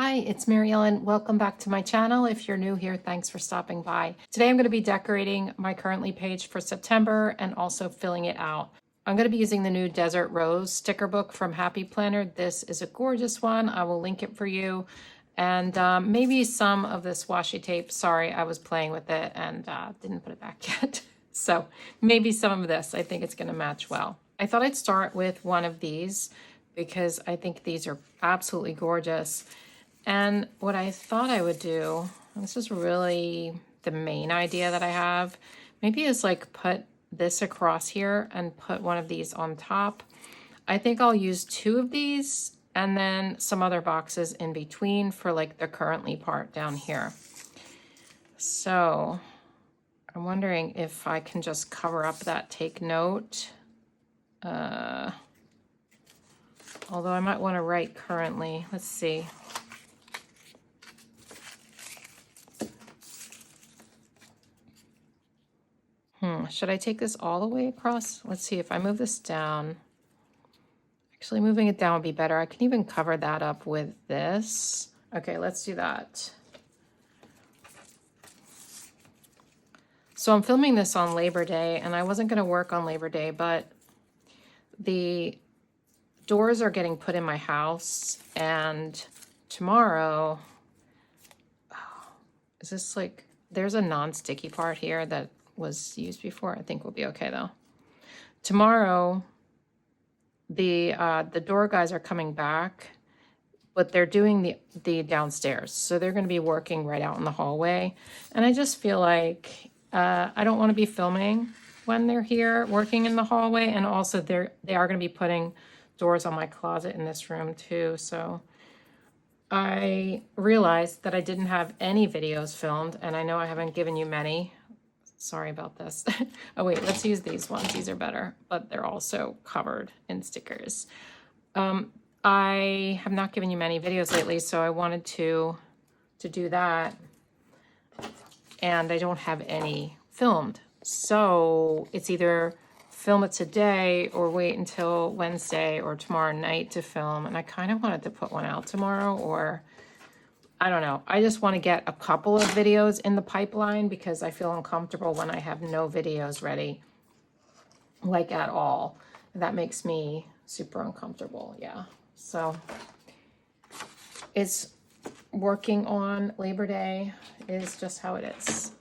Hi, it's Mary Ellen. Welcome back to my channel. If you're new here, thanks for stopping by. Today I'm going to be decorating my currently page for September and also filling it out. I'm going to be using the new Desert Rose sticker book from Happy Planner. This is a gorgeous one. I will link it for you. And maybe some of this washi tape. Sorry, I was playing with it and didn't put it back yet. So maybe some of this. I think it's going to match well. I thought I'd start with one of these because I think these are absolutely gorgeous. And what I thought I would do, this is really the main idea that I have, maybe is like put this across here and put one of these on top. I think I'll use two of these and then some other boxes in between for like the currently part down here. So I'm wondering if I can just cover up that take note. Although I might want to write currently. Let's see. Should I take this all the way across? Let's see if I move this down. Actually, moving it down would be better. I can even cover that up with this. Okay, let's do that. So I'm filming this on Labor Day, and I wasn't going to work on Labor Day, but the doors are getting put in my house, and tomorrow, is this like, there's a non-sticky part here that was used before. I think we'll be okay though. Tomorrow, the door guys are coming back, but they're doing the downstairs. So they're going to be working right out in the hallway. And I just feel like I don't want to be filming when they're here working in the hallway. And also they are going to be putting doors on my closet in this room too. So I realized that I didn't have any videos filmed, and I know I haven't given you many. Sorry about this. Oh wait, let's use these ones. These are better, but they're also covered in stickers. I have not given you many videos lately, so I wanted to do that. And I don't have any filmed. So it's either film it today or wait until Wednesday or tomorrow night to film. And I kind of wanted to put one out tomorrow, or I don't know. I just want to get a couple of videos in the pipeline because I feel uncomfortable when I have no videos ready, like at all. That makes me super uncomfortable, yeah. So it's working on Labor Day is just how it is.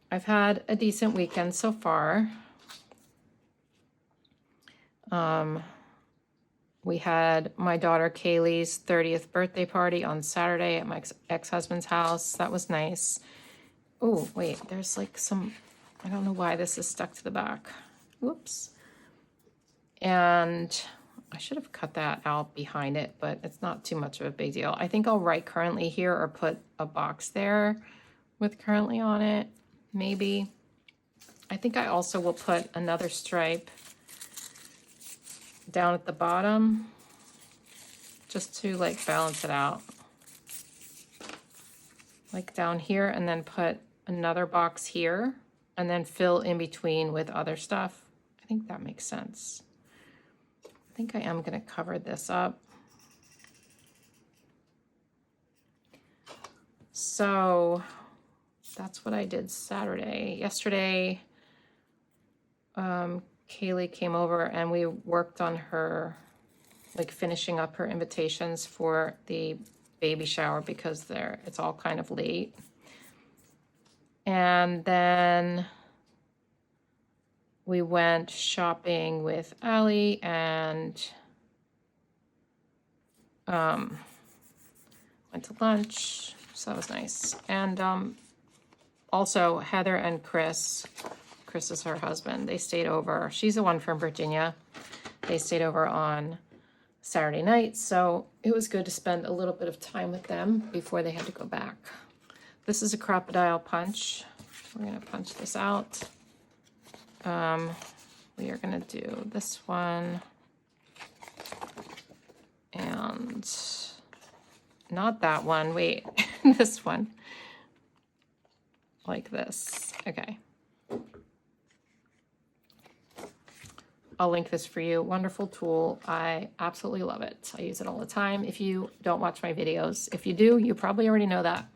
I've had a decent weekend so far. We had my daughter Kaylee's 30th birthday party on Saturday at my ex-husband's house. That was nice. Oh, wait, there's like some, I don't know why this is stuck to the back. Whoops. And I should have cut that out behind it, but it's not too much of a big deal. I think I'll write currently here or put a box there with currently on it, maybe. I think I also will put another stripe down at the bottom just to like balance it out, like down here, and then put another box here and then fill in between with other stuff. I think that makes sense. I think I am going to cover this up. So that's what I did Saturday. Yesterday, Kaylee came over and we worked on her, like finishing up her invitations for the baby shower because it's all kind of late. And then we went shopping with Allie and went to lunch. So that was nice. And also Heather and Chris is her husband. They stayed over. She's the one from Virginia. They stayed over on Saturday night, so it was good to spend a little bit of time with them before they had to go back. This is a crocodile punch. We're going to punch this out. We are going to do this one and not that one. Wait, this one. Like this. Okay. I'll link this for you. Wonderful tool. I absolutely love it. I use it all the time. If you don't watch my videos, if you do, you probably already know that.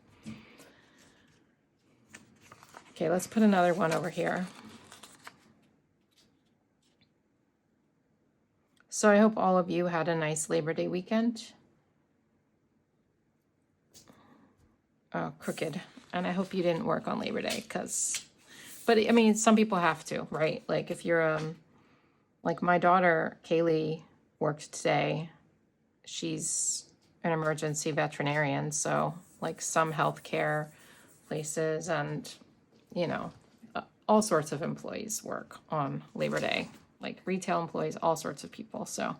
Okay, let's put another one over here. So I hope all of you had a nice Labor Day weekend. Oh, crooked. And I hope you didn't work on Labor Day, but I mean, some people have to, right? Like if you're, like my daughter, Kaylee, worked today. She's an emergency veterinarian, so like some healthcare places and, you know, all sorts of employees work on Labor Day, like retail employees, all sorts of people. So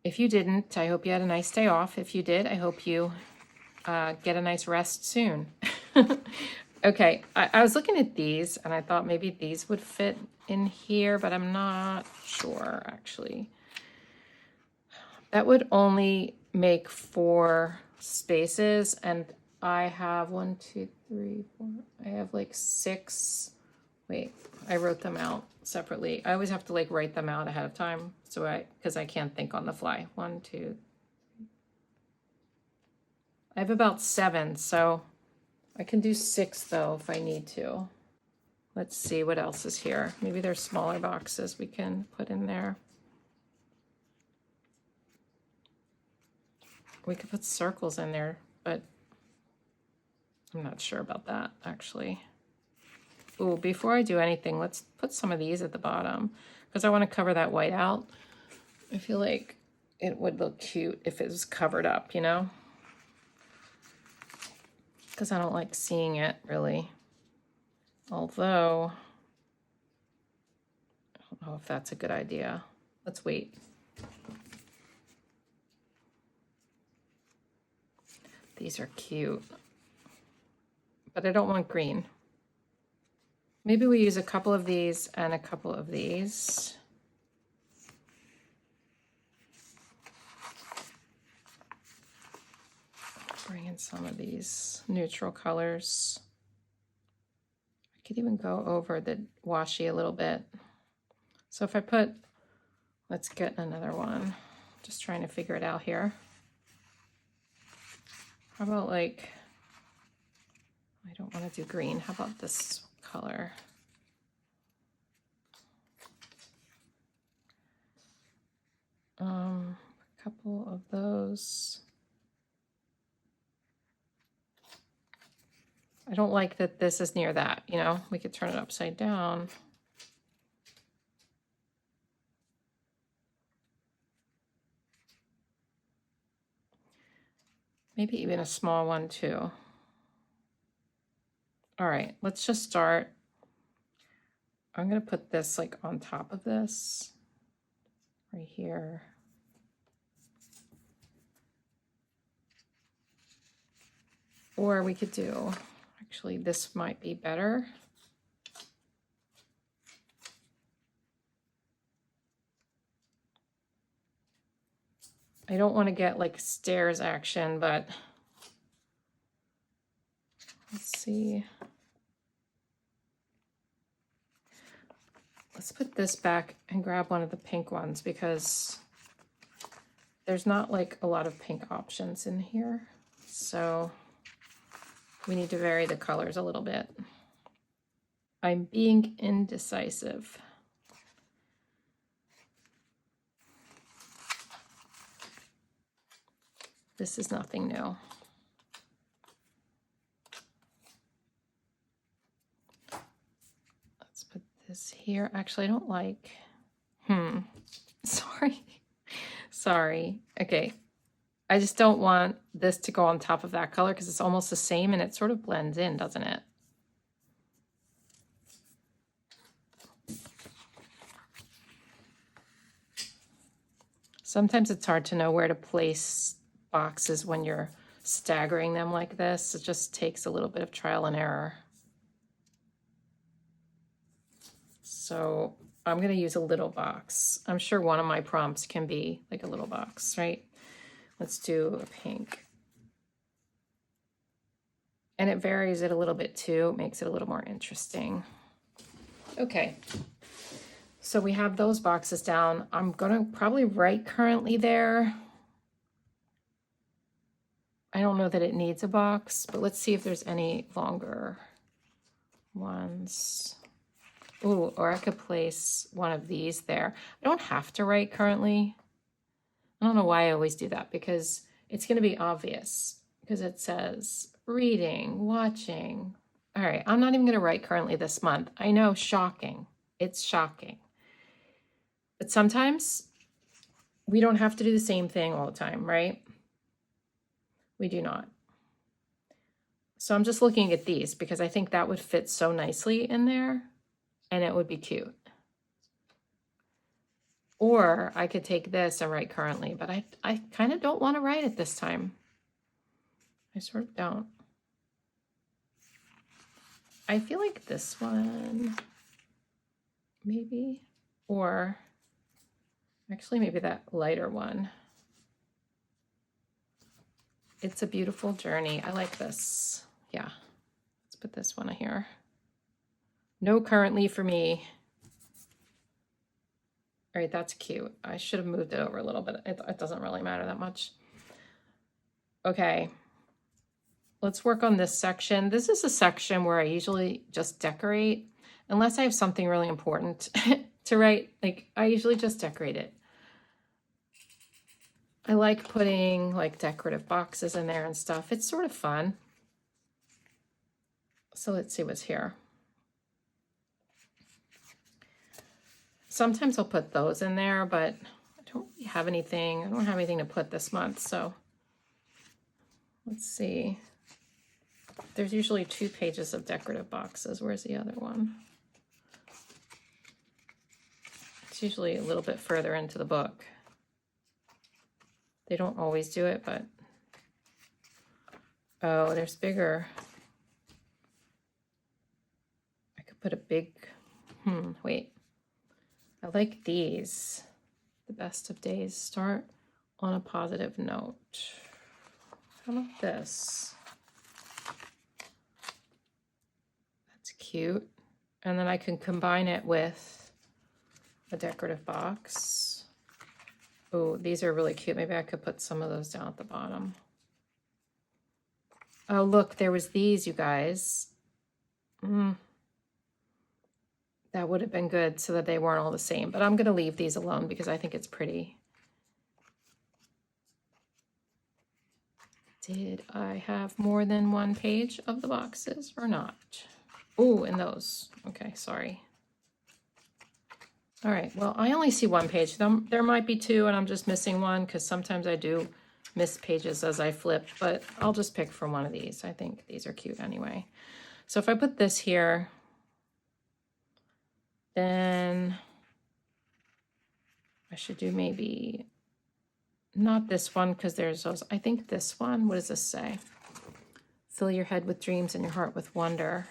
if you didn't, I hope you had a nice day off. If you did, I hope you get a nice rest soon. Okay, I was looking at these and I thought maybe these would fit in here, but I'm not sure actually. That would only make 4 spaces, and I have 1, 2, 3, 4. I have like 6. Wait, I wrote them out separately. I always have to like write them out ahead of time, so because I can't think on the fly. 1, 2. I have about 7, so I can do 6 though if I need to. Let's see what else is here. Maybe there's smaller boxes we can put in there. We could put circles in there, but I'm not sure about that actually. Ooh, before I do anything, let's put some of these at the bottom because I want to cover that white out. I feel like it would look cute if it was covered up, you know? Because I don't like seeing it really. Although, I don't know if that's a good idea. Let's wait. These are cute, but I don't want green. Maybe we use a couple of these and a couple of these. Bring in some of these neutral colors. I could even go over the washi a little bit. So if I put, let's get another one. Just trying to figure it out here. How about like, I don't want to do green. How about this color? A couple of those. I don't like that this is near that, you know? We could turn it upside down. Maybe even a small one too. All right, let's just start. I'm gonna put this like on top of this, right here. Or we could do, actually this might be better. I don't want to get like stairs action, but let's see. Let's put this back and grab one of the pink ones because there's not like a lot of pink options in here. So we need to vary the colors a little bit. I'm being indecisive. This is nothing new. Let's put this here. Actually, I don't like, sorry. Okay. I just don't want this to go on top of that color because it's almost the same and it sort of blends in, doesn't it? Sometimes it's hard to know where to place boxes when you're staggering them like this. It just takes a little bit of trial and error. So I'm going to use a little box. I'm sure one of my prompts can be like a little box, right? Let's do a pink. And it varies it a little bit too, makes it a little more interesting. Okay. So we have those boxes down. I'm gonna probably write currently there. I don't know that it needs a box, but let's see if there's any longer ones. Ooh, or I could place one of these there. I don't have to write currently. I don't know why I always do that, because it's going to be obvious, because it says reading, watching. All right, I'm not even going to write currently this month. I know, shocking. It's shocking. But sometimes we don't have to do the same thing all the time, right? We do not. So I'm just looking at these because I think that would fit so nicely in there and it would be cute. Or I could take this and write currently, but I kind of don't want to write it this time. I sort of don't. I feel like this one, maybe, or actually maybe that lighter one. It's a beautiful journey. I like this. Yeah, let's put this one here. No currently for me. All right, that's cute. I should have moved it over a little bit. It doesn't really matter that much. Okay, let's work on this section. This is a section where I usually just decorate, unless I have something really important to write. Like, I usually just decorate it. I like putting like decorative boxes in there and stuff. It's sort of fun. So let's see what's here. Sometimes I'll put those in there, but I don't really have anything. I don't have anything to put this month, so let's see. There's usually 2 pages of decorative boxes. Where's the other one? It's usually a little bit further into the book. They don't always do it, but oh, there's bigger. I could put a big, wait. I like these. The best of days. Start on a positive note. How about this? That's cute. And then I can combine it with a decorative box. Oh, these are really cute. Maybe I could put some of those down at the bottom. Oh, look, there was these, you guys. That would have been good so that they weren't all the same, but I'm going to leave these alone because I think it's pretty. Did I have more than 1 page of the boxes or not? Oh, and those. Okay, sorry. All right, well, I only see 1 page. There might be 2 and I'm just missing 1 because sometimes I do miss pages as I flip, but I'll just pick from one of these. I think these are cute anyway. So if I put this here, then I should do maybe not this one because there's those. I think this one, what does this say? Fill your head with dreams and your heart with wonder.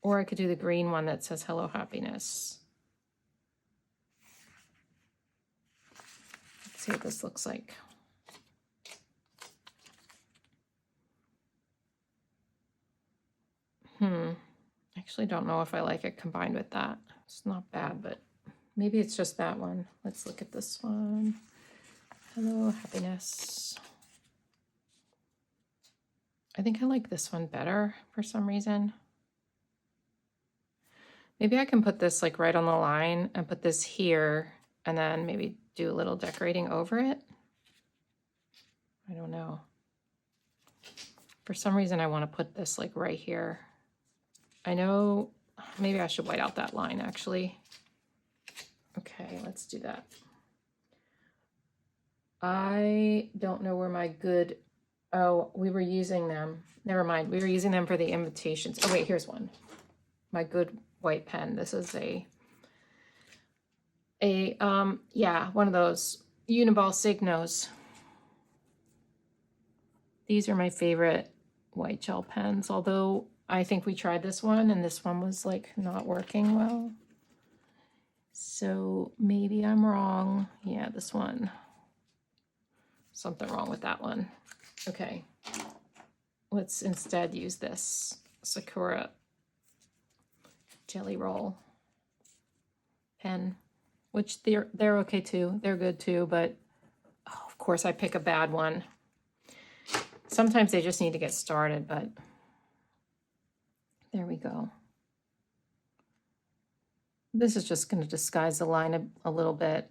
Or I could do the green one that says hello happiness. Let's see what this looks like. Actually don't know if I like it combined with that. It's not bad, but maybe it's just that one. Let's look at this one. Hello, happiness. I think I like this one better for some reason. Maybe I can put this like right on the line and put this here and then maybe do a little decorating over it. I don't know. For some reason I want to put this like right here. I know, maybe I should white out that line actually. Okay, let's do that. I don't know where my good, oh, we were using them. Never mind, we were using them for the invitations. Oh wait, here's one. My good white pen. This is yeah, one of those 𝘰𝘧𝘧𝘪𝘠𝘪𝘢. These are my favorite white gel pens, although I think we tried this one and this one was like not working well. So maybe I'm wrong. Yeah, this one. Something wrong with that one. Okay. Let's instead use this Sakura Jelly Roll pen, which they're okay too. They're good too, but oh, of course I pick a bad one. Sometimes they just need to get started, but there we go. This is just going to disguise the line a little bit.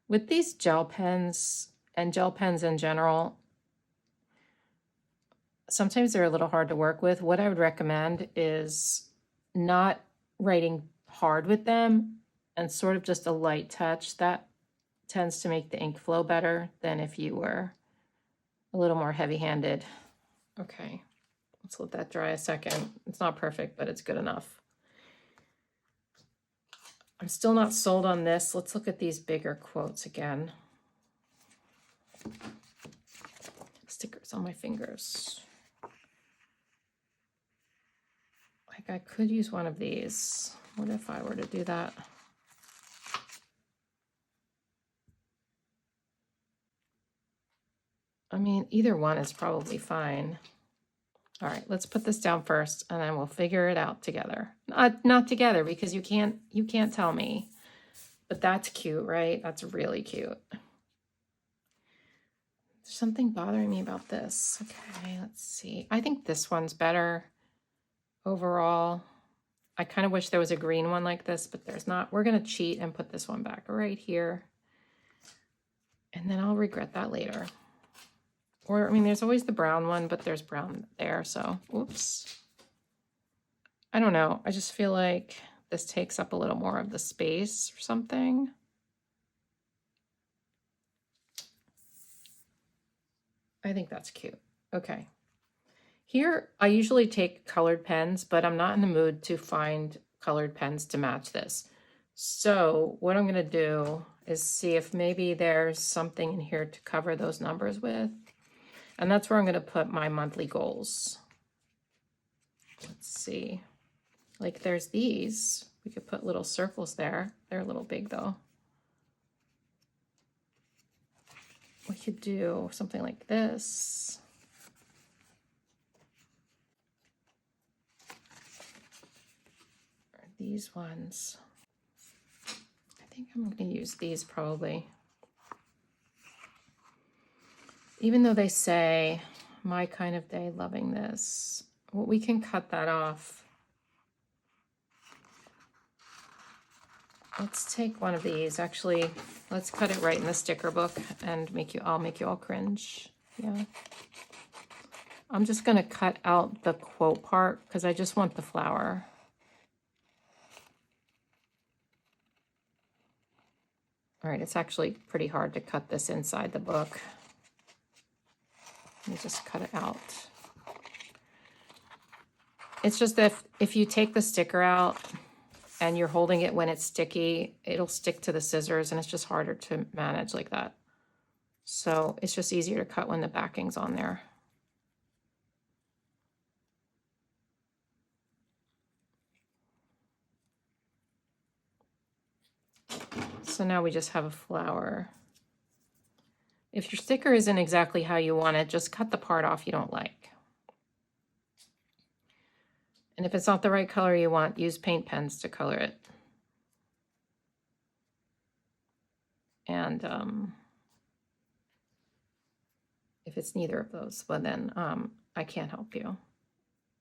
With these gel pens and gel pens in general, sometimes they're a little hard to work with. What I would recommend is not writing hard with them and sort of just a light touch. That tends to make the ink flow better than if you were a little more heavy-handed. Okay, let's let that dry a second. It's not perfect, but it's good enough. I'm still not sold on this. Let's look at these bigger quotes again. Stickers on my fingers. Like I could use one of these. What if I were to do that? I mean, either one is probably fine. All right, let's put this down first and then we'll figure it out together. Not together because you can't tell me. But that's cute, right? That's really cute. There's something bothering me about this. Okay, let's see. I think this one's better overall. I kind of wish there was a green one like this, but there's not. We're going to cheat and put this one back right here. And then I'll regret that later. Or, I mean, there's always the brown one, but there's brown there, so, whoops. I don't know. I just feel like this takes up a little more of the space or something. I think that's cute. Okay. Here, I usually take colored pens, but I'm not in the mood to find colored pens to match this. So what I'm going to do is see if maybe there's something in here to cover those numbers with. And that's where I'm going to put my monthly goals. Let's see. Like there's these. We could put little circles there. They're a little big though. We could do something like this. Or these ones. I think I'm going to use these probably. Even though they say, my kind of day, loving this, well, we can cut that off. Let's take one of these. Actually, let's cut it right in the sticker book and I'll make you all cringe. Yeah. I'm just going to cut out the quote part because I just want the flower. All right, it's actually pretty hard to cut this inside the book. Let me just cut it out. It's just that if you take the sticker out and you're holding it when it's sticky, it'll stick to the scissors and it's just harder to manage like that. So it's just easier to cut when the backing's on there. So now we just have a flower. If your sticker isn't exactly how you want it, just cut the part off you don't like. And if it's not the right color you want, use paint pens to color it. And if it's neither of those, well then I can't help you.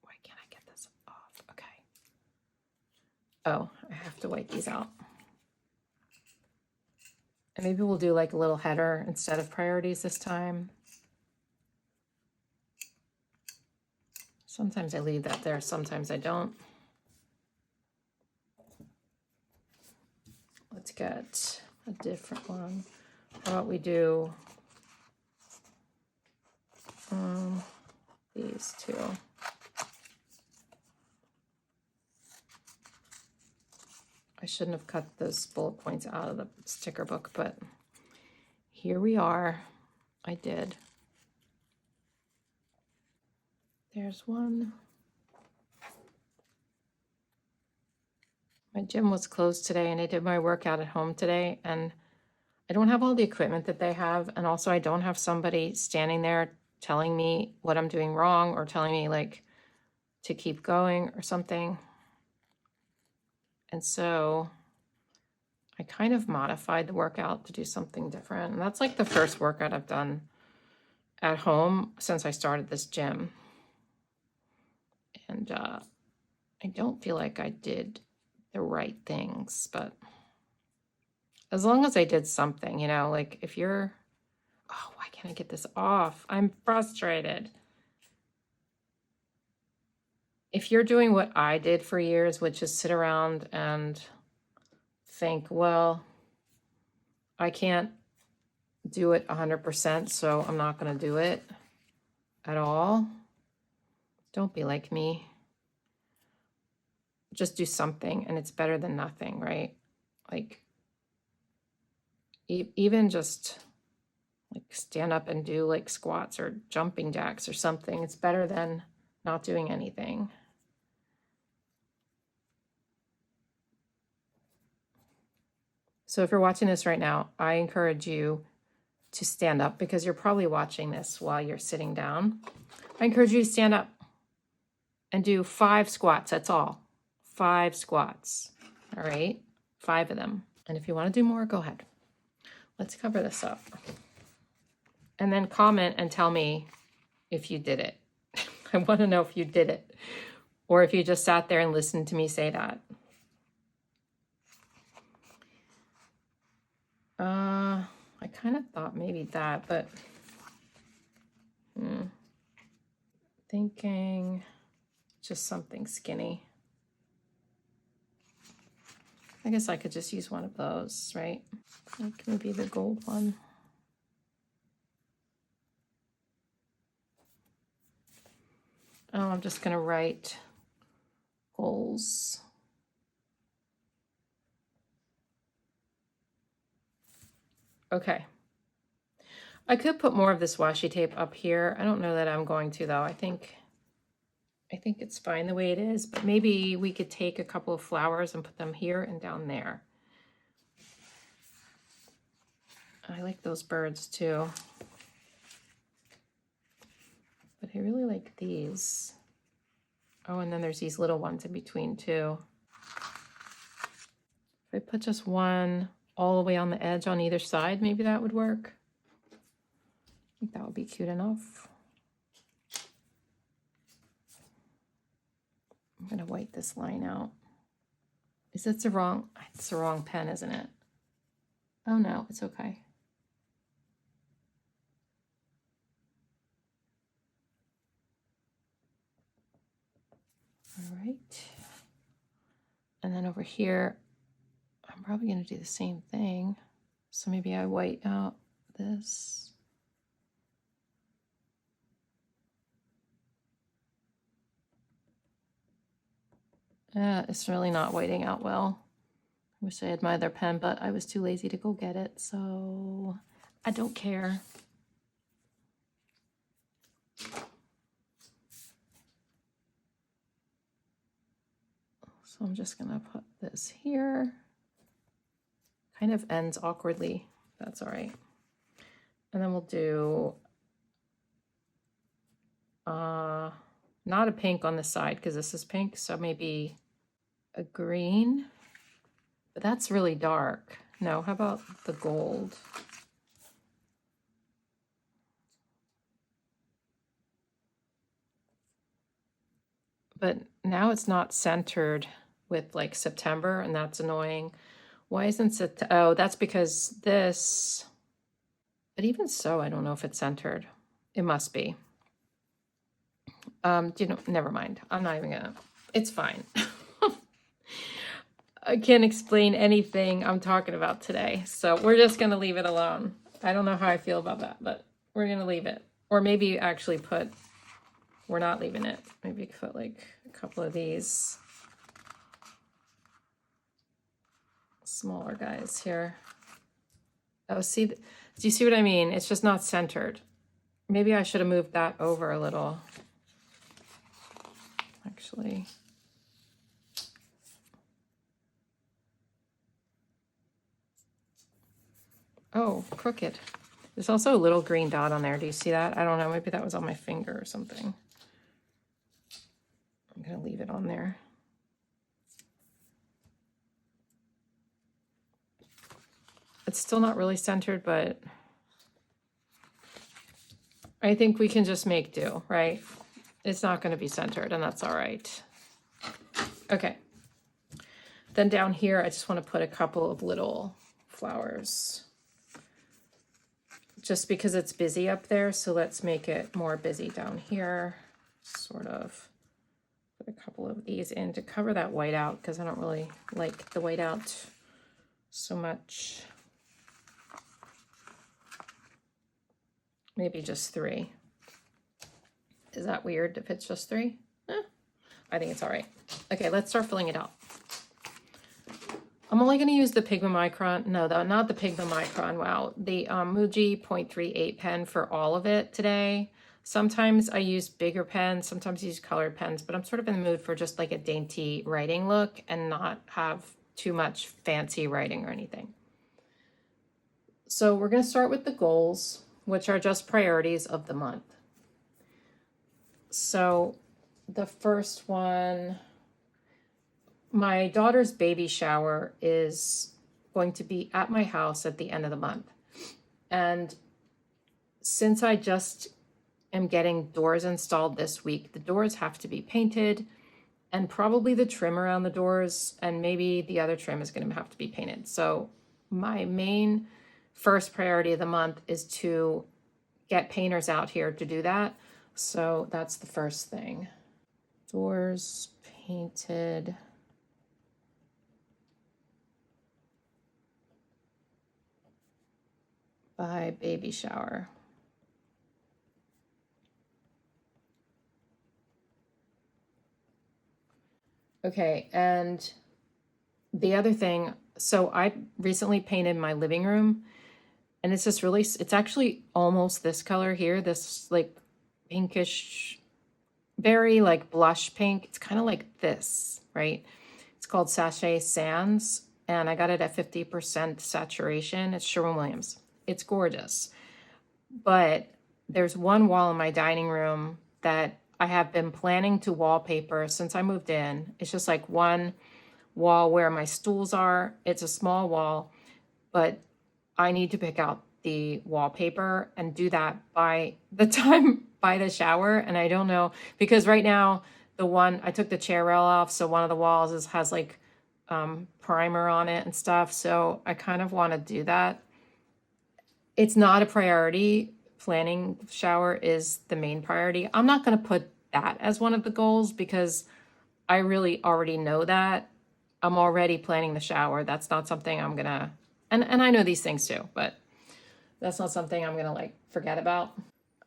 Why can't I get this off? Okay. Oh, I have to wipe these out. And maybe we'll do like a little header instead of priorities this time. Sometimes I leave that there, sometimes I don't. Let's get a different one. How about we do these two. I shouldn't have cut those bullet points out of the sticker book, but here we are. I did. There's one. My gym was closed today and I did my workout at home today, and I don't have all the equipment that they have, and also I don't have somebody standing there telling me what I'm doing wrong or telling me like to keep going or something. And so I kind of modified the workout to do something different. And that's like the first workout I've done at home since I started this gym. And I don't feel like I did the right things, but as long as I did something, you know, like if you're, oh, why can't I get this off? I'm frustrated. If you're doing what I did for years, which is sit around and think, well, I can't do it 100%, so I'm not going to do it at all. Don't be like me. Just do something, and it's better than nothing, right? Like, even just like stand up and do like squats or jumping jacks or something. It's better than not doing anything. So if you're watching this right now, I encourage you to stand up because you're probably watching this while you're sitting down. I encourage you to stand up and do 5 squats. That's all. 5 squats. All right. 5 of them. And if you want to do more, go ahead. Let's cover this up. And then comment and tell me if you did it. I want to know if you did it or if you just sat there and listened to me say that. I kind of thought maybe that, but thinking just something skinny. I guess I could just use one of those, right? Like maybe the gold one. Oh, I'm just going to write goals. Okay. I could put more of this washi tape up here. I don't know that I'm going to, though. I think it's fine the way it is, but maybe we could take a couple of flowers and put them here and down there. I like those birds too. But I really like these. Oh, and then there's these little ones in between too. If I put just one all the way on the edge on either side, maybe that would work. I think that would be cute enough. I'm gonna white this line out. Is it the wrong? It's the wrong pen, isn't it? Oh no, it's okay. All right. And then over here, I'm probably gonna do the same thing. So maybe I white out this. It's really not whiting out well. I wish I had my other pen, but I was too lazy to go get it, so I don't care. So I'm just gonna put this here. Kind of ends awkwardly, that's all right. And then we'll do not a pink on the side because this is pink, so maybe a green, but that's really dark. No, how about the gold? But now it's not centered with like September, and that's annoying. Why isn't it? Oh, that's because this, but even so, I don't know if it's centered. It must be. You know, never mind. I'm not even gonna, it's fine. I can't explain anything I'm talking about today, so we're just gonna leave it alone. I don't know how I feel about that, but we're gonna leave it. Or maybe actually put, we're not leaving it. Maybe put like a couple of these smaller guys here. Oh, see, do you see what I mean? It's just not centered. Maybe I should have moved that over a little. Actually. Oh, crooked. There's also a little green dot on there. Do you see that? I don't know. Maybe that was on my finger or something. I'm going to leave it on there. It's still not really centered, but I think we can just make do, right? It's not going to be centered, and that's all right. Okay. Then down here, I just want to put a couple of little flowers. Just because it's busy up there, so let's make it more busy down here. Sort of put a couple of these in to cover that white out, because I don't really like the white out so much. Maybe just 3. Is that weird if it's just 3? I think it's all right. Okay, let's start filling it out. I'm only going to use the 𝘏𝘗 not the 𝘏𝘗, wow, the Muji 0.38 pen for all of it today. Sometimes I use bigger pens, sometimes I use colored pens, but I'm sort of in the mood for just like a dainty writing look and not have too much fancy writing or anything. So we're going to start with the goals, which are just priorities of the month. So the first one, my daughter's baby shower is going to be at my house at the end of the month. And since I just am getting doors installed this week, the doors have to be painted, and probably the trim around the doors, and maybe the other trim is going to have to be painted. So my main first priority of the month is to get painters out here to do that. So that's the first thing. Doors painted. By baby shower. Okay, and the other thing, so I recently painted my living room, and it's just really, it's actually almost this color here, this like pinkish, very like blush pink. It's kind of like this, right? It's called Sachet Sands, and I got it at 50% saturation. It's Sherwin-Williams. It's gorgeous. But there's one wall in my dining room that I have been planning to wallpaper since I moved in. It's just like one wall where my stools are. It's a small wall, but I need to pick out the wallpaper and do that by the time by the shower. And I don't know, because right now the one, I took the chair rail off, so one of the walls has like primer on it and stuff. So I kind of want to do that. It's not a priority. Planning shower is the main priority. I'm not going to put that as one of the goals because I really already know that. I'm already planning the shower. That's not something I'm going to, and I know these things too, but that's not something I'm going to like forget about.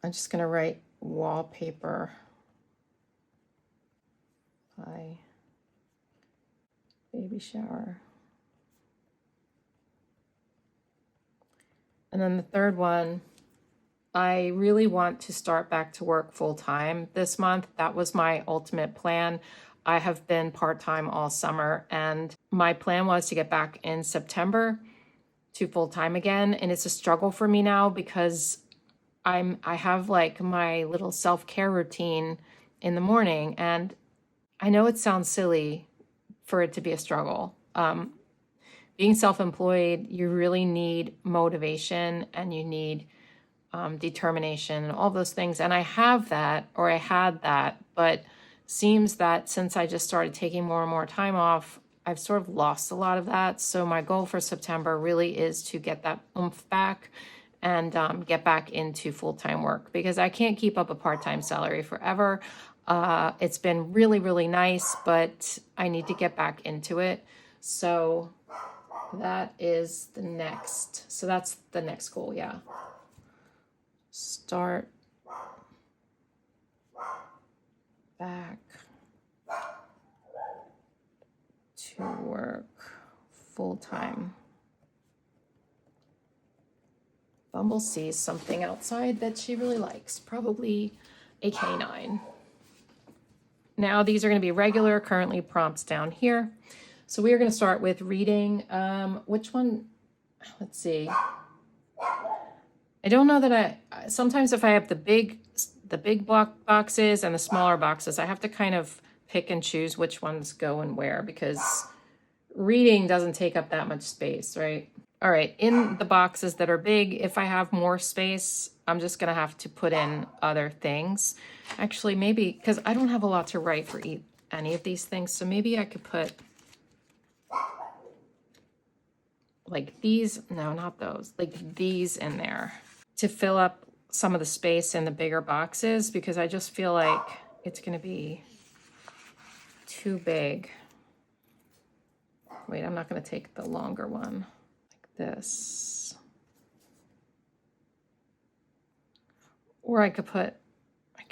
I'm just going to write wallpaper by baby shower. And then the third one, I really want to start back to work full-time this month. That was my ultimate plan. I have been part-time all summer, and my plan was to get back in September to full-time again. And it's a struggle for me now because I have like my little self-care routine in the morning, and I know it sounds silly for it to be a struggle. Being self-employed, you really need motivation and you need determination and all those things. And I have that, or I had that, but seems that since I just started taking more and more time off, I've sort of lost a lot of that. So my goal for September really is to get that oomph back and get back into full-time work, because I can't keep up a part-time salary forever. It's been really, really nice, but I need to get back into it. So that is the next. So that's the next goal, yeah. Start back to work full-time. Bumble sees something outside that she really likes, probably a canine. Now these are going to be regular, currently prompts down here. So we are going to start with reading. Which one? Let's see. I don't know that sometimes if I have the big block boxes and the smaller boxes, I have to kind of pick and choose which ones go and where, because reading doesn't take up that much space, right? All right, in the boxes that are big, if I have more space, I'm just gonna have to put in other things. Actually, maybe, because I don't have a lot to write for any of these things, so maybe I could put like these, no, not those, like these in there to fill up some of the space in the bigger boxes, because I just feel like it's gonna be too big. Wait, I'm not gonna take the longer one, like this. Or I could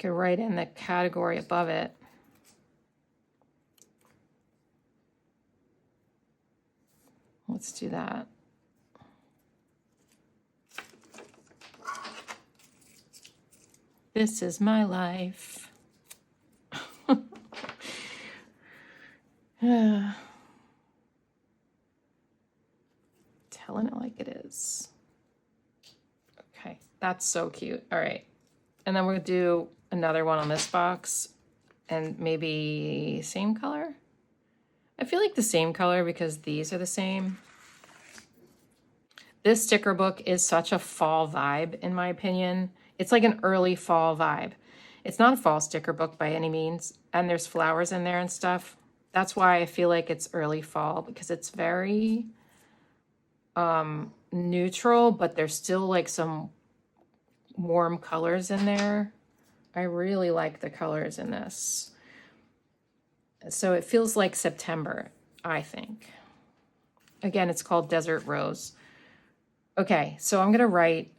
write in the category above it. Let's do that. This is my life. Telling it like it is. Okay, that's so cute. All right. And then we'll do another one on this box and maybe same color. I feel like the same color because these are the same. This sticker book is such a fall vibe, in my opinion. It's like an early fall vibe. It's not a fall sticker book by any means, and there's flowers in there and stuff. That's why I feel like it's early fall, because it's very neutral, but there's still like some warm colors in there. I really like the colors in this. So it feels like September, I think. Again, it's called Desert Rose. Okay, so I'm gonna write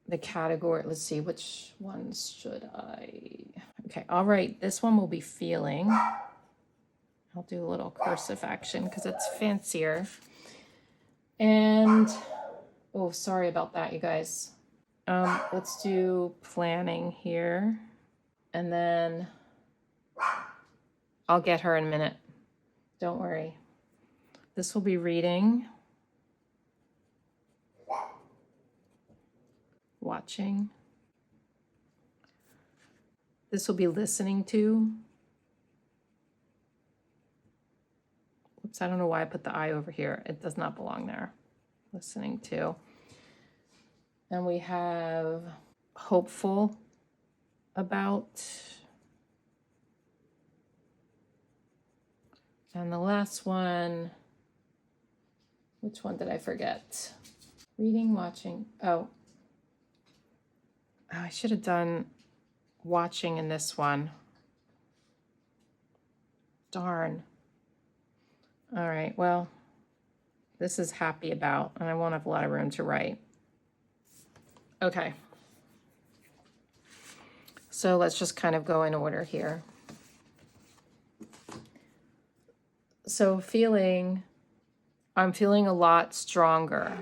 the category. Let's see, which ones should I? Okay, I'll write, this one will be feeling. I'll do a little cursive action because it's fancier. And, oh, sorry about that, you guys. Let's do planning here. And then I'll get her in a minute. Don't worry. This will be reading. Watching. This will be listening to. Oops, I don't know why I put the I over here. It does not belong there. Listening to. And we have hopeful about. And the last one, which one did I forget? Reading, watching, oh, I should have done watching in this one. Darn. All right, well, this is happy about, and I won't have a lot of room to write. Okay. So let's just kind of go in order here. So I'm feeling a lot stronger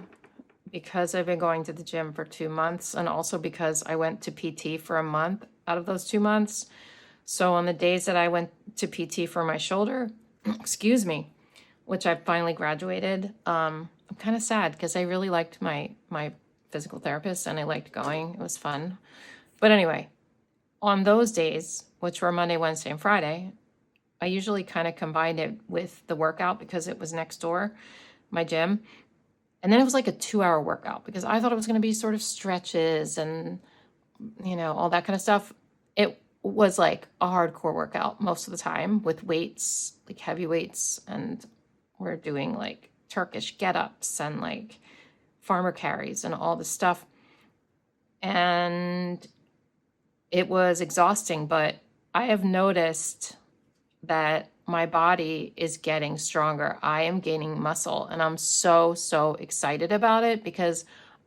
because I've been going to the gym for 2 months, and also because I went to PT for a month out of those 2 months. So on the days that I went to PT for my shoulder, excuse me, which I finally graduated, I'm kind of sad because I really liked my physical therapist and I liked going. It was fun. But anyway, on those days, which were Monday, Wednesday, and Friday, I usually kind of combined it with the workout because it was next door, my gym. And then it was like a 2-hour workout because I thought it was going to be sort of stretches and, you know, all that kind of stuff. It was like a hardcore workout most of the time with weights, like heavy weights. And we're doing like Turkish get-ups and like farmer carries and all this stuff. And it was exhausting, but I have noticed that my body is getting stronger. I am gaining muscle, and I'm so, so excited about it because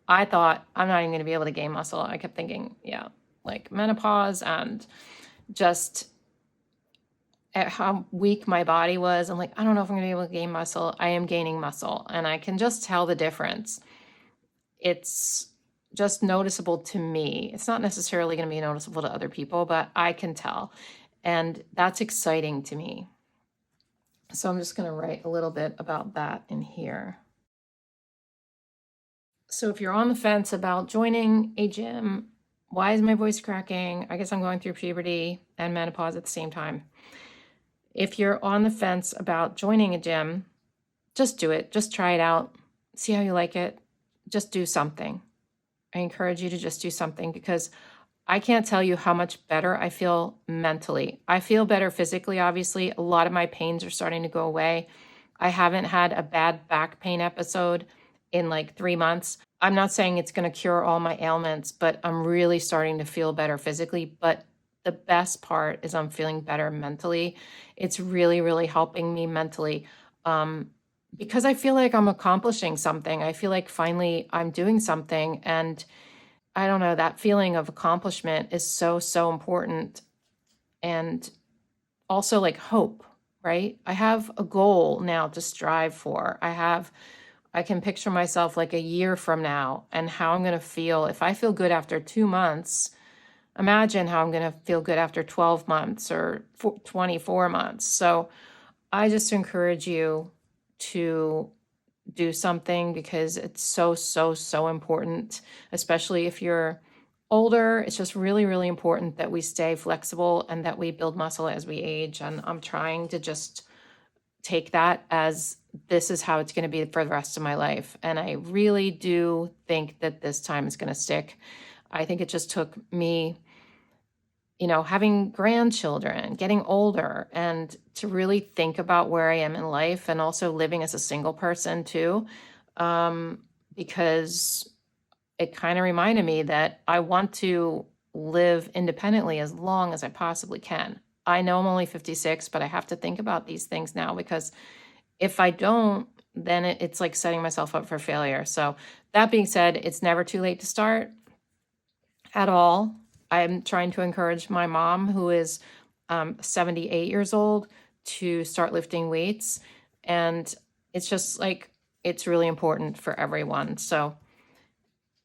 I thought I'm not even going to be able to gain muscle. I kept thinking, yeah, like menopause and just at how weak my body was. I'm like, I don't know if I'm going to be able to gain muscle. I am gaining muscle, and I can just tell the difference. It's just noticeable to me. It's not necessarily going to be noticeable to other people, but I can tell. And that's exciting to me. So I'm just going to write a little bit about that in here. So if you're on the fence about joining a gym, why is my voice cracking? I guess I'm going through puberty and menopause at the same time. If you're on the fence about joining a gym, just do it. Just try it out. see how you like it. Just do something. I encourage you to just do something, because I can't tell you how much better I feel mentally. I feel better physically, obviously. A lot of my pains are starting to go away. I haven't had a bad back pain episode in like 3 months. I'm not saying it's going to cure all my ailments, but I'm really starting to feel better physically. But the best part is I'm feeling better mentally. It's really, really helping me mentally, because I feel like I'm accomplishing something. I feel like finally I'm doing something. And I don't know, that feeling of accomplishment is so, so important. And also like hope, right? I have a goal now to strive for. I can picture myself like a year from now and how I'm going to feel. If I feel good after 2 months, imagine how I'm going to feel good after 12 months or 24 months. So I just encourage you to do something, because it's so, so, so important, especially if you're older. It's just really, really important that we stay flexible and that we build muscle as we age. And I'm trying to just take that as this is how it's going to be for the rest of my life. And I really do think that this time is going to stick. I think it just took me, having grandchildren, getting older, and to really think about where I am in life, and also living as a single person too, because it kind of reminded me that I want to live independently as long as I possibly can. I know I'm only 56, but I have to think about these things now, because if I don't, then it's like setting myself up for failure. So that being said, it's never too late to start at all. I'm trying to encourage my mom, who is 78 years old, to start lifting weights. And it's just like, it's really important for everyone. So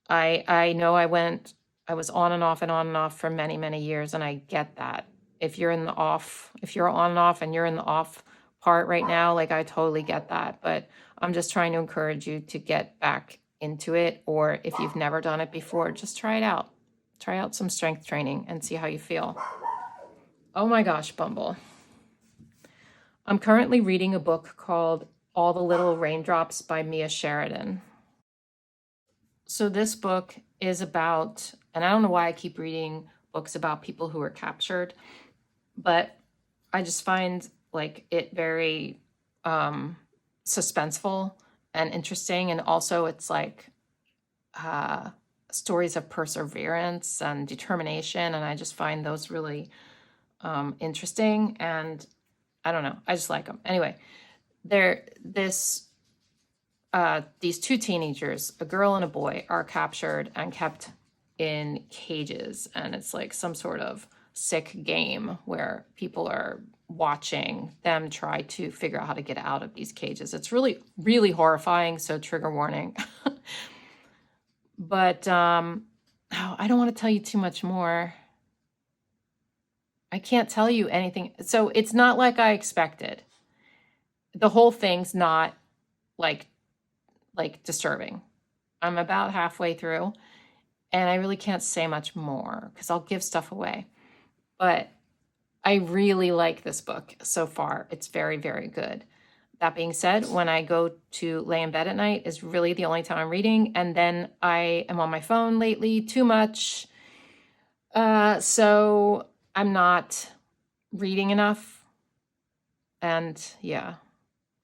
I know I was on and off for many, many years, and I get that. If you're on and off and you're in the off part right now, like I totally get that. But I'm just trying to encourage you to get back into it. Or if you've never done it before, just try it out. Try out some strength training and see how you feel. Oh my gosh, Bumble. I'm currently reading a book called All the Little Raindrops by Mia Sheridan. So this book is about, and I don't know why I keep reading books about people who are captured, but I just find like it very suspenseful and interesting. And also it's like stories of perseverance and determination. And I just find those really interesting. And I don't know, I just like them. Anyway, these two teenagers, a girl and a boy, are captured and kept in cages. And it's like some sort of sick game where people are watching them try to figure out how to get out of these cages. It's really, really horrifying. So trigger warning. But I don't want to tell you too much more. I can't tell you anything. So it's not like I expected. The whole thing's not like disturbing. I'm about halfway through, and I really can't say much more because I'll give stuff away. But I really like this book so far. It's very, very good. That being said, when I go to lay in bed at night is really the only time I'm reading. And then I am on my phone lately too much. So I'm not reading enough. And yeah,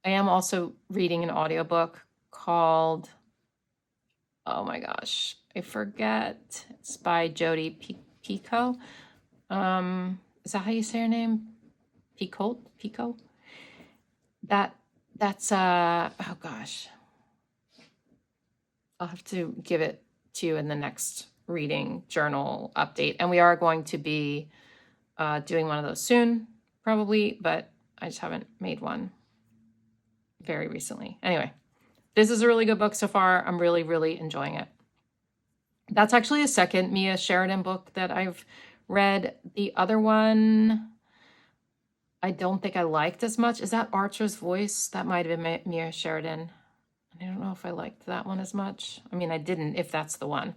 I am also reading an audiobook called, oh my gosh, I forget. It's by 𝘬𝘰𝘯𝘦𝘬𝘮. Is that how you say her name? 𝘰𝘬𝘯𝘦𝘬𝘮? That's oh gosh. I'll have to give it to you in the next reading journal update. And we are going to be doing one of those soon, probably, but I just haven't made one very recently. Anyway, this is a really good book so far. I'm really, really enjoying it. That's actually a second Mia Sheridan book that I've read. The other one, I don't think I liked as much. Is that Archer's Voice? That might have been Mia Sheridan. I don't know if I liked that one as much. I mean, I didn't, if that's the one.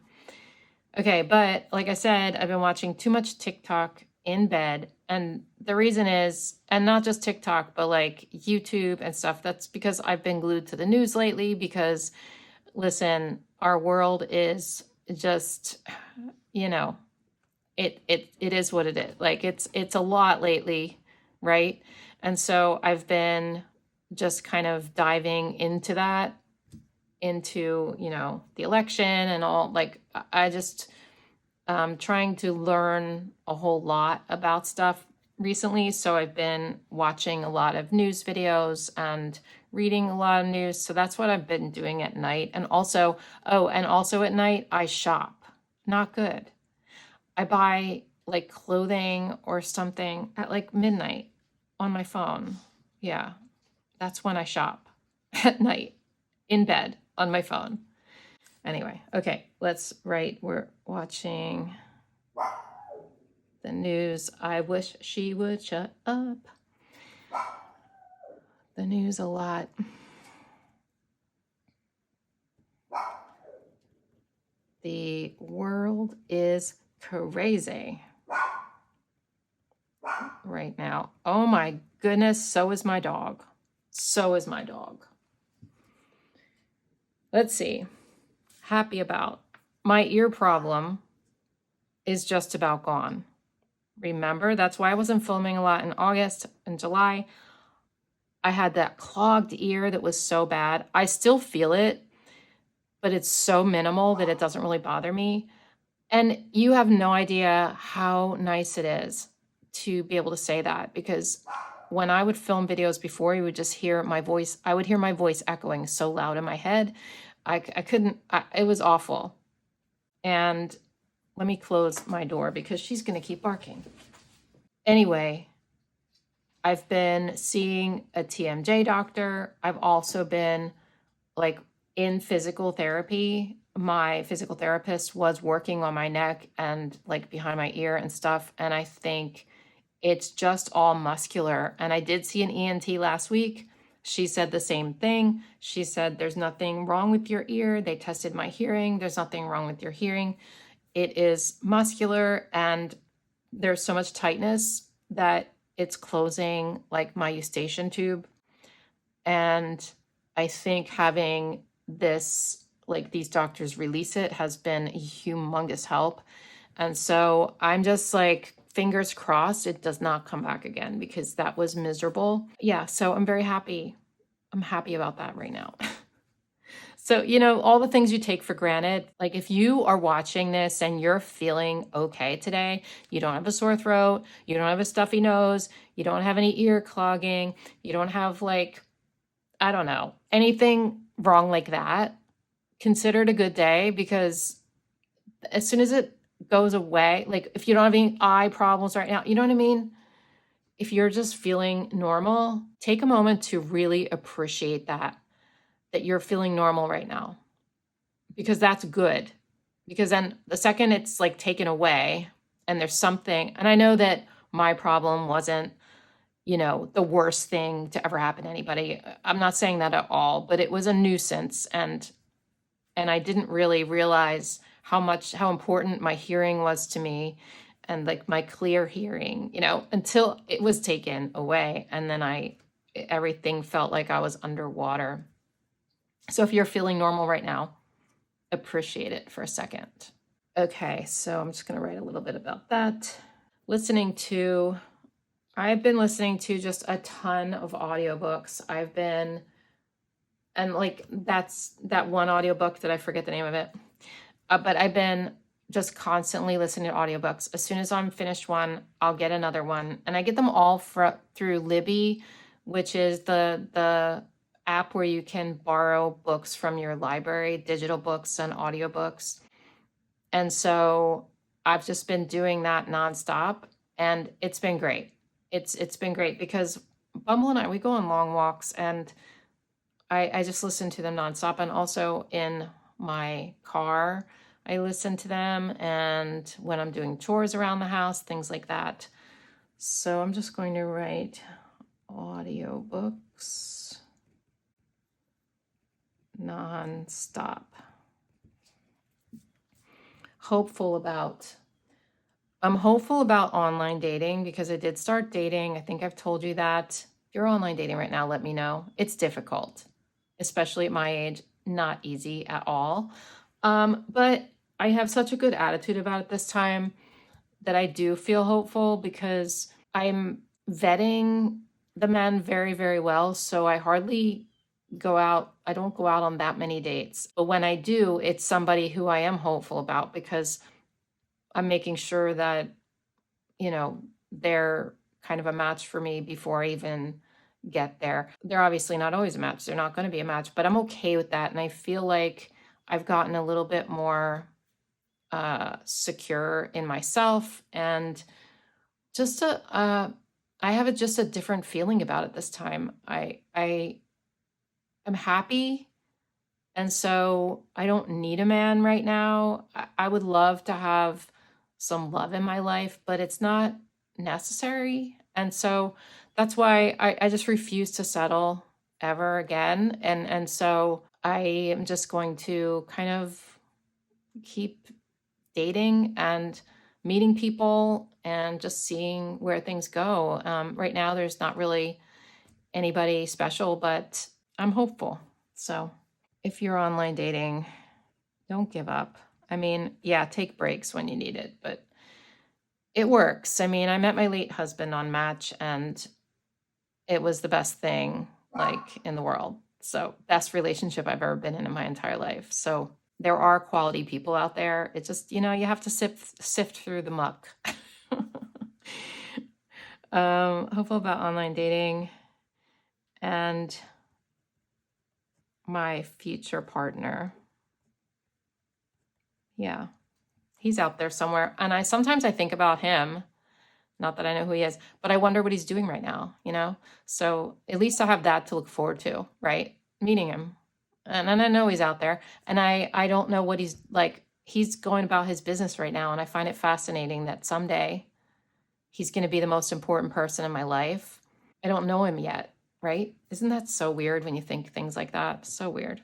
Okay, but like I said, I've been watching too much TikTok in bed. And the reason is, and not just TikTok, but like YouTube and stuff. That's because I've been glued to the news lately because listen, our world is just, you know, it is what it is. Like it's a lot lately, right? And so I've been just kind of diving into that, into, you know, the election and all. Like I just trying to learn a whole lot about stuff recently. So I've been watching a lot of news videos and reading a lot of news. So that's what I've been doing at night. And also, and also at night, I shop. Not good. I buy like clothing or something at like midnight on my phone. Yeah, that's when I shop at night in bed on my phone. Anyway, okay, let's write. We're watching the news. I wish she would shut up. The news a lot. The world is crazy right now. Oh my goodness, so is my dog. So is my dog. Let's see. Happy about. My ear problem is just about gone. Remember, that's why I wasn't filming a lot in August and July. I had that clogged ear that was so bad. I still feel it, but it's so minimal that it doesn't really bother me. And you have no idea how nice it is to be able to say that, because when I would film videos before, you would just hear my voice. I would hear my voice echoing so loud in my head. I couldn't, it was awful. And let me close my door because she's going to keep barking. Anyway, I've been seeing a TMJ doctor. I've also been like in physical therapy. My physical therapist was working on my neck and like behind my ear and stuff. And I think it's just all muscular. And I did see an ENT last week. She said the same thing. She said, there's nothing wrong with your ear. They tested my hearing. There's nothing wrong with your hearing. It is muscular and there's so much tightness that it's closing like my eustachian tube. And I think having this, like these doctors release it, has been a humongous help. And so I'm just like, fingers crossed it does not come back again, because that was miserable. Yeah, so I'm very happy. I'm happy about that right now. So, you know, all the things you take for granted, like if you are watching this and you're feeling okay today, you don't have a sore throat, you don't have a stuffy nose, you don't have any ear clogging, you don't have like, I don't know, anything wrong like that, consider it a good day, because as soon as it goes away, like if you don't have any eye problems right now, you know what I mean? If you're just feeling normal, take a moment to really appreciate that you're feeling normal right now, because that's good. Because then the second it's like taken away and there's something, and I know that my problem wasn't, you know, the worst thing to ever happen to anybody. I'm not saying that at all, but it was a nuisance. And I didn't really realize how important my hearing was to me, and like my clear hearing, you know, until it was taken away. And then everything felt like I was underwater. So if you're feeling normal right now, appreciate it for a second. Okay, so I'm just going to write a little bit about that. I've been listening to just a ton of audiobooks. And like that's that one audiobook that I forget the name of it. But I've been just constantly listening to audiobooks. As soon as I'm finished one, I'll get another one. And I get them all through 𝘰𝘰, which is the app where you can borrow books from your library, digital books and audiobooks. And so I've just been doing that nonstop, and it's been great. It's been great because Bumble and I, we go on long walks, and I just listen to them nonstop. And also in my car, I listen to them, and when I'm doing chores around the house, things like that. So I'm just going to write audiobooks nonstop. I'm hopeful about online dating, because I did start dating. I think I've told you that. If you're online dating right now, let me know. It's difficult, especially at my age. not easy at all. But I have such a good attitude about it this time that I do feel hopeful because I'm vetting the men very, very well. So I hardly go out. I don't go out on that many dates. But when I do, it's somebody who I am hopeful about because I'm making sure that, they're kind of a match for me before I even get there. They're obviously not always a match. They're not going to be a match, but I'm okay with that. And I feel like I've gotten a little bit more secure in myself, and just I have just a different feeling about it this time. I am happy, and so I don't need a man right now. I would love to have some love in my life, but it's not necessary. And so that's why I just refuse to settle ever again. And so I am just going to kind of keep dating and meeting people and just seeing where things go. Right now, there's not really anybody special, but I'm hopeful. So if you're online dating, don't give up. I mean, yeah, take breaks when you need it, but it works. I mean, I met my late husband on Match, and it was the best thing in the world. So best relationship I've ever been in my entire life. So there are quality people out there. It's just, you have to sift through the muck. Hopeful about online dating and my future partner. Yeah, he's out there somewhere. And sometimes I think about him, not that I know who he is, but I wonder what he's doing right now, So at least I have that to look forward to, right? Meeting him. And I know he's out there, and I don't know what he's like. He's going about his business right now, and I find it fascinating that someday he's going to be the most important person in my life. I don't know him yet, right? Isn't that so weird when you think things like that? So weird.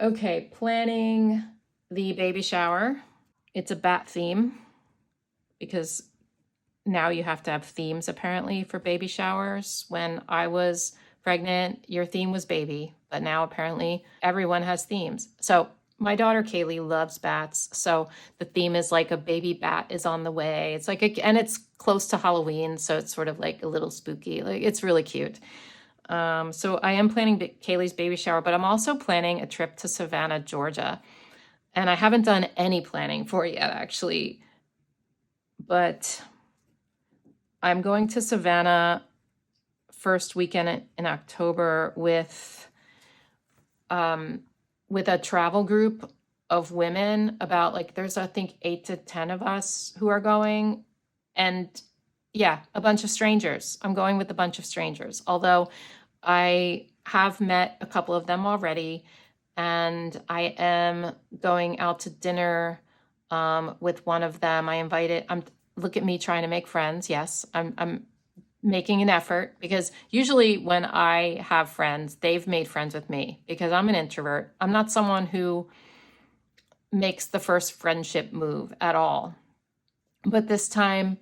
Okay, planning the baby shower. It's a bat theme because now you have to have themes apparently for baby showers. When I was pregnant, your theme was baby, but now apparently everyone has themes. So my daughter Kaylee loves bats, so the theme is like a baby bat is on the way. It's and it's close to Halloween, so it's sort of like a little spooky. It's really cute. So I am planning Kaylee's baby shower, but I'm also planning a trip to Savannah, Georgia, and I haven't done any planning for it yet, actually. But I'm going to Savannah first weekend in October with a travel group of women. About there's I think 8 to 10 of us who are going, and yeah, a bunch of strangers. I'm going with a bunch of strangers, although I have met a couple of them already, and I am going out to dinner with one of them. Look at me trying to make friends. Yes, I'm making an effort, because usually when I have friends, they've made friends with me because I'm an introvert. I'm not someone who makes the first friendship move at all. But this time,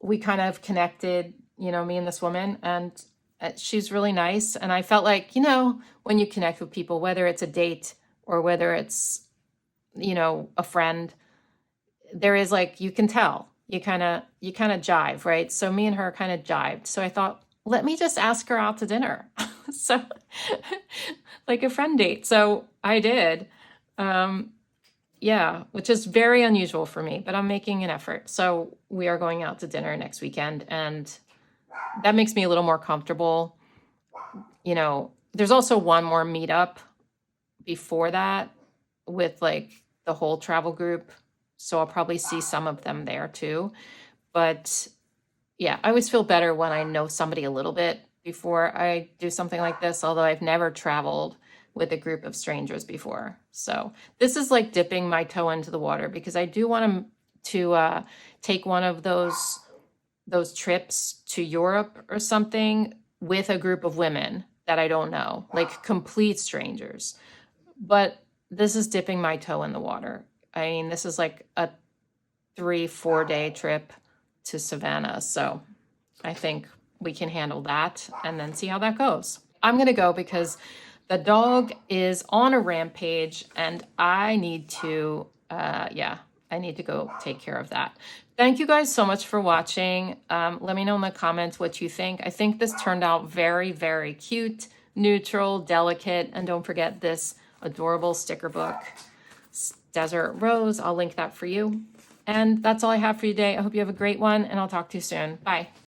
we kind of connected, me and this woman, and she's really nice. And I felt like, when you connect with people, whether it's a date or whether it's, a friend, there is you can tell. You kind of jive, right? So me and her kind of jived. So I thought, let me just ask her out to dinner. So like a friend date. So I did. Yeah, which is very unusual for me, but I'm making an effort. So we are going out to dinner next weekend, and that makes me a little more comfortable. There's also one more meetup before that with the whole travel group. So I'll probably see some of them there too. But yeah, I always feel better when I know somebody a little bit before I do something like this, although I've never traveled with a group of strangers before. So this is like dipping my toe into the water, because I do want to take one of those trips to Europe or something with a group of women that I don't know, like complete strangers. But this is dipping my toe in the water. I mean, this is like a 3-4 day trip to Savannah. So I think we can handle that and then see how that goes. I'm going to go because The dog is on a rampage and I need to, I need to go take care of that. Thank you guys so much for watching. Let me know in the comments what you think. I think this turned out very, very cute, neutral, delicate, and don't forget this adorable sticker book, Desert Rose. I'll link that for you. And that's all I have for you today. I hope you have a great one, and I'll talk to you soon. Bye.